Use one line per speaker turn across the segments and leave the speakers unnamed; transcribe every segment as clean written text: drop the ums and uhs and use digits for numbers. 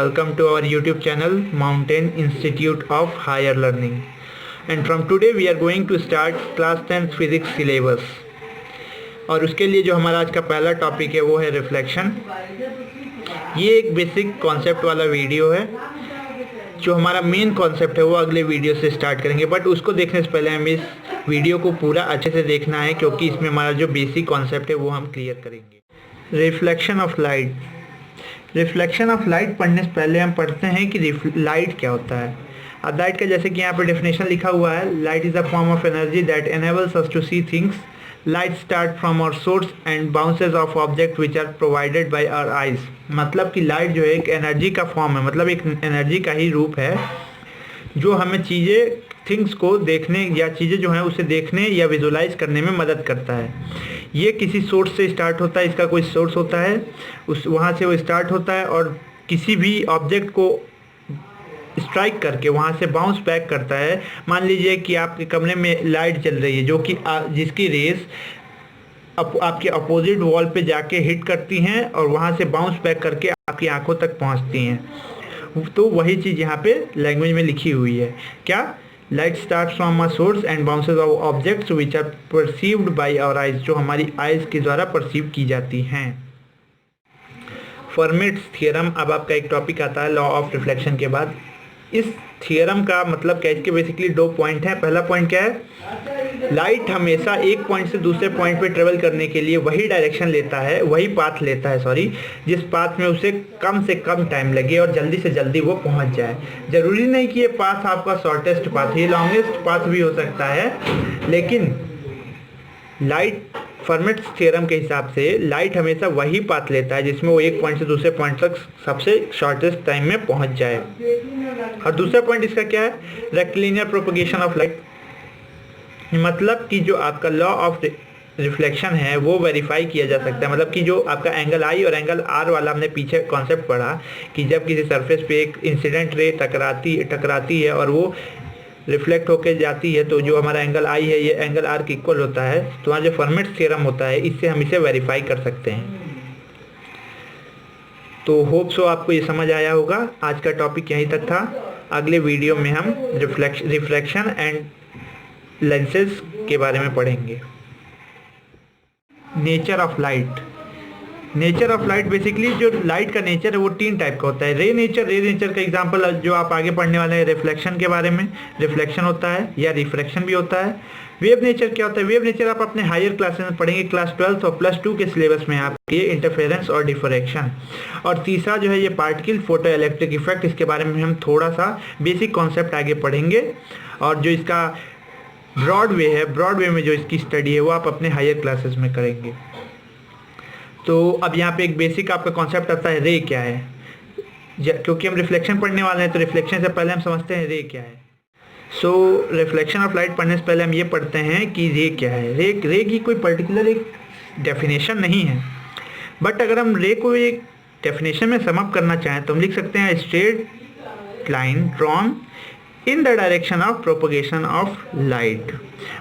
Welcome to our YouTube channel Mountain Institute of Higher Learning. And from today we are going to start class 10th physics syllabus. और उसके लिए जो हमारा आज का पहला टॉपिक है वो है रिफ्लेक्शन। ये एक बेसिक कॉन्सेप्ट वाला वीडियो है। जो हमारा मेन कॉन्सेप्ट है वो अगले वीडियो से स्टार्ट करेंगे, बट उसको देखने से पहले हमें इस वीडियो को पूरा अच्छे से देखना है, क्योंकि इसमें हमारा जो बेसिक कॉन्सेप्ट है वो हम क्लियर करेंगे। Reflection of light. Reflection of light पढ़ने से पहले हम पढ़ते हैं कि लाइट क्या होता है। अब लाइट का जैसे कि यहाँ पे डेफिनेशन लिखा हुआ है, light is a form of energy that enables us to see things. Light start from our source and bounces off object which are provided by our eyes. मतलब कि लाइट जो है एक एनर्जी का फॉर्म है, मतलब एक एनर्जी का ही रूप है जो हमें चीज़ें थिंग्स को देखने या चीज़ें जो हैं उसे देखने या विजुलाइज करने में मदद करता है। ये किसी सोर्स से स्टार्ट होता है, इसका कोई सोर्स होता है, उस वहाँ से वो स्टार्ट होता है और किसी भी ऑब्जेक्ट को स्ट्राइक करके वहाँ से बाउंस बैक करता है। मान लीजिए कि आपके कमरे में लाइट जल रही है जो कि जिसकी रेस आपके अपोजिट वॉल पे जाके हिट करती हैं और वहाँ से बाउंस बैक करके आपकी आंखों तक पहुँचती हैं। तो वही चीज़ यहाँ पे लैंग्वेज में लिखी हुई है। क्या? Light start from a source and bounces off objects which are perceived by our eyes, जो हमारी आइज के द्वारा परसीव की जाती हैं। Fermat's theorem. अब आपका एक टॉपिक आता है लॉ ऑफ रिफ्लेक्शन के बाद। इस थियरम का मतलब क्या है? इसके बेसिकली दो पॉइंट हैं। पहला पॉइंट क्या है? लाइट हमेशा एक पॉइंट से दूसरे पॉइंट पे ट्रेवल करने के लिए वही डायरेक्शन लेता है, वही पाथ लेता है, जिस पाथ में उसे कम से कम टाइम लगे और जल्दी से जल्दी वो पहुंच जाए। ज़रूरी नहीं कि ये पाथ आपका शॉर्टेस्ट पाथ, ये लॉन्गेस्ट पाथ भी हो सकता है, लेकिन लाइट फर्मेट्स थ्योरम के हिसाब से लाइट हमेशा वही पाथ लेता है जिसमें वो एक पॉइंट से दूसरे पॉइंट तक सबसे शॉर्टेस्ट टाइम में पहुंच जाए। और दूसरा पॉइंट इसका क्या है? Rectilinear propagation of light. मतलब कि जो आपका लॉ ऑफ रिफ्लेक्शन है वो वेरीफाई किया जा सकता है। मतलब कि जो आपका एंगल आई और एंगल आर वाला हमने पीछे कॉन्सेप्ट पढ़ा कि जब किसी सरफेस पे एक इंसिडेंट रे टकराती है और वो रिफ्लेक्ट होके जाती है, तो जो हमारा एंगल आई है ये एंगल आर के इक्वल होता है। तो वहाँ जो फर्मेट्स थ्योरम होता है इससे हम इसे वेरीफाई कर सकते हैं। तो होप सो आपको ये समझ आया होगा। आज का टॉपिक यहीं तक था। अगले वीडियो में हम रिफ्लेक्शन एंड लेंसेज के बारे में पढ़ेंगे। Nature of light. Nature of light basically जो लाइट का नेचर है वो तीन टाइप का होता है। रे नेचर का एग्जांपल जो आप आगे पढ़ने वाले हैं रिफ्लेक्शन के बारे में, रिफ्लेक्शन होता है या रिफ्रैक्शन भी होता है। वेव नेचर क्या होता है? वेव नेचर आप अपने हायर क्लासेस में पढ़ेंगे, क्लास 12 और +2 के सिलेबस में आपके इंटरफेरेंस और डिफ्रैक्शन। और तीसरा जो है ये पार्टिकल फोटो इलेक्ट्रिक इफेक्ट, इसके बारे में हम थोड़ा सा बेसिक कॉन्सेप्ट आगे पढ़ेंगे। और जो इसका ब्रॉड वे में जो इसकी स्टडी है वो आप अपने हायर क्लासेस में करेंगे। तो अब यहाँ पे एक बेसिक आपका कॉन्सेप्ट आता है, रे क्या है। क्योंकि हम रिफ्लेक्शन पढ़ने वाले हैं तो रिफ्लेक्शन से पहले हम समझते हैं रे क्या है। सो रिफ्लेक्शन ऑफ लाइट पढ़ने से पहले हम ये पढ़ते हैं कि रे क्या है। रे की कोई पर्टिकुलर एक डेफिनेशन नहीं है, बट अगर हम रे को एक डेफिनेशन में सम अप करना चाहें तो हम लिख सकते हैं straight line drawn in the direction of propagation of light.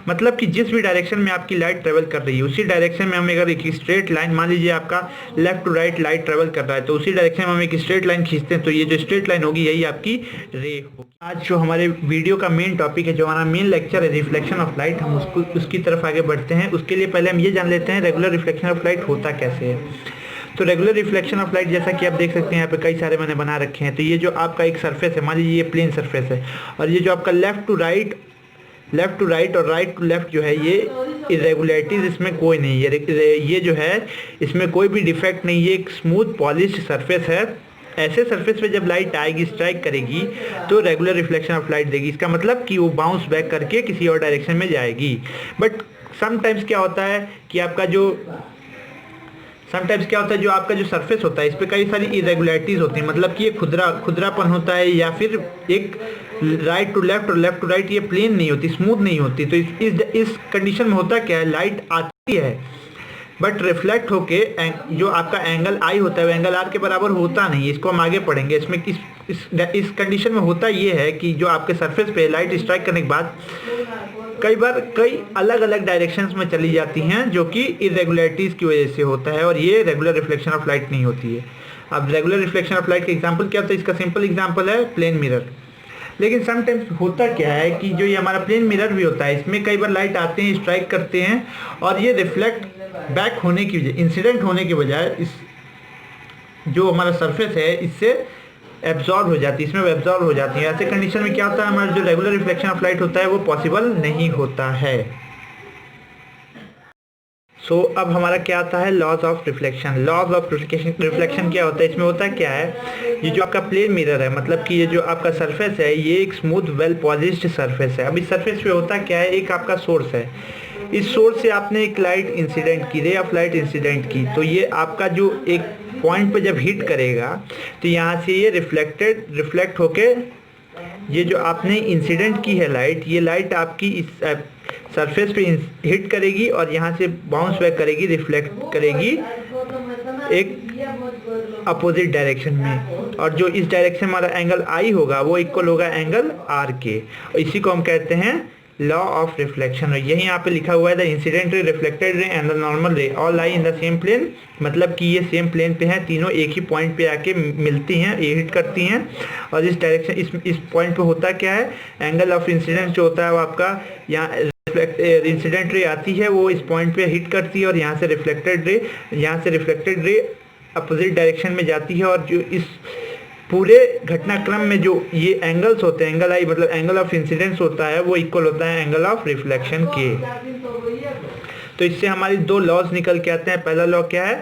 मतलब कि जिस भी डायरेक्शन में आपकी लाइट ट्रेवल कर रही है उसी डायरेक्शन में हम अगर एक स्ट्रेट लाइन, मान लीजिए आपका left to right light travel कर रहा है, तो उसी डायरेक्शन में हम एक स्ट्रेट लाइन खींचते हैं तो ये जो स्ट्रेट लाइन होगी यही आपकी रे होगी। आज जो हमारे वीडियो का मेन टॉपिक है, जो हमारा मेन लेक्चर है रिफ्लेक्शन ऑफ लाइट, हम उसकी तरफ आगे बढ़ते हैं। उसके लिए पहले हम ये जान लेते हैं रेगुलर रिफ्लेक्शन ऑफ लाइट होता कैसे है। तो रेगुलर रिफ्लेक्शन ऑफ लाइट जैसा कि आप देख सकते हैं यहाँ पे कई सारे मैंने बना रखे हैं। तो ये जो आपका एक सरफेस है, मान लीजिए ये प्लेन सरफेस है, और ये जो आपका लेफ्ट टू राइट और राइट टू लेफ्ट जो है ये इरेगुलरिटीज इसमें कोई नहीं है। ये जो है इसमें कोई भी डिफेक्ट नहीं है, एक स्मूथ पॉलिश्ड सरफेस है। ऐसे सरफेस पे जब लाइट आएगी, स्ट्राइक करेगी, तो रेगुलर रिफ्लेक्शन ऑफ लाइट देगी। इसका मतलब कि वो बाउंस बैक करके किसी और डायरेक्शन में जाएगी। बट समटाइम्स क्या होता है कि जो आपका जो सरफेस होता है इस पे कई सारी इरेगुलरिटीज होती हैं। मतलब कि ये खुदरापन होता है, या फिर एक राइट टू लेफ्ट और लेफ्ट टू राइट ये प्लेन नहीं होती, स्मूथ नहीं होती। तो इस कंडीशन में होता क्या है, लाइट आती है बट रिफ्लेक्ट होके जो आपका एंगल आई होता है वो एंगल आर के बराबर होता नहीं। इसको हम आगे पढ़ेंगे। इसमें इस कंडीशन में होता ये है कि जो आपके सरफेस पे लाइट स्ट्राइक करने के बाद कई अलग अलग डायरेक्शंस में चली जाती हैं, जो कि इरेगुलरिटीज़ की वजह से होता है, और ये रेगुलर रिफ्लेक्शन ऑफ लाइट नहीं होती है। अब रेगुलर रिफ्लेक्शन ऑफ लाइट का एग्जांपल क्या होता है, इसका सिंपल एग्जांपल है प्लेन मिरर। लेकिन समटाइम्स होता क्या है कि जो ये हमारा प्लेन मिरर भी होता है, इसमें कई बार लाइट आते हैं, स्ट्राइक करते हैं, और ये रिफ्लेक्ट बैक होने की वजह, इंसिडेंट होने की बजाय इस जो हमारा सरफेस है इससे एब्जॉर्ब हो जाती है, इसमें एब्जॉर्ब हो जाती है। ऐसे कंडीशन में क्या होता है, हमारा जो रेगुलर रिफ्लेक्शन ऑफ लाइट होता है वो पॉसिबल नहीं होता है। अब हमारा क्या आता है, laws of reflection. Laws of reflection क्या होता है, इसमें होता क्या है, ये जो आपका प्लेन मिरर है, मतलब कि ये जो आपका सरफेस है ये एक स्मूथ वेल पॉलिश्ड सरफेस है। अब इस सरफेस पे होता क्या है, एक आपका सोर्स है, इस सोर्स से आपने एक लाइट इंसिडेंट की, रे ऑफ लाइट इंसिडेंट की, तो ये आपका जो एक पॉइंट पे जब हिट करेगा तो यहाँ से ये रिफ्लेक्ट होके ये जो आपने इंसिडेंट की है लाइट, ये लाइट आपकी इस सरफेस पे हिट करेगी और यहाँ से बाउंस बैक करेगी, रिफ्लेक्ट करेगी एक अपोजिट डायरेक्शन में, और जो इस डायरेक्शन में हमारा एंगल आई होगा वो इक्वल होगा एंगल आर के। इसी को हम कहते हैं लॉ ऑफ रिफ्लेक्शन। और यही यहाँ पे लिखा हुआ है, the incident ray, reflected ray and the normal ray all lie in the same plane, मतलब कि ये सेम प्लेन पे हैं, तीनों एक ही पॉइंट पे आके मिलती हैं, ये हिट करती हैं, और इस डायरेक्शन इस पॉइंट पे होता क्या है, एंगल ऑफ इंसिडेंट जो होता है वो आपका यहाँ इंसिडेंट रे आती है, वो इस पॉइंट पे हिट करती है, और यहाँ से रिफ्लेक्टेड रे अपोजिट डायरेक्शन में जाती है, और जो इस पूरे घटनाक्रम में जो ये एंगल्स होते हैं, एंगल आई मतलब एंगल ऑफ इंसिडेंस होता है, वो इक्वल होता है एंगल ऑफ रिफ्लेक्शन के। तो इससे हमारी दो लॉज निकल के आते हैं। पहला लॉ क्या है,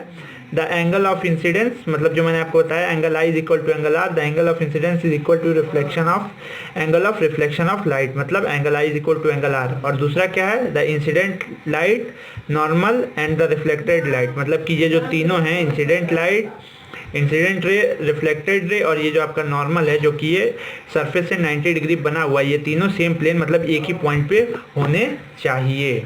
द एंगल ऑफ इंसिडेंस, मतलब जो मैंने आपको बताया angle i is equal to angle r, the angle of incidence is equal to reflection of angle of reflection of light, मतलब angle i is equal to angle r. और दूसरा क्या है, the incident light, normal and the reflected light, मतलब कि ये जो तीनों हैं, incident light, incident ray, reflected ray, और ये जो आपका नॉर्मल है जो कि ये सरफेस से 90 डिग्री बना हुआ है, ये तीनों सेम प्लेन मतलब एक ही पॉइंट पे होने चाहिए।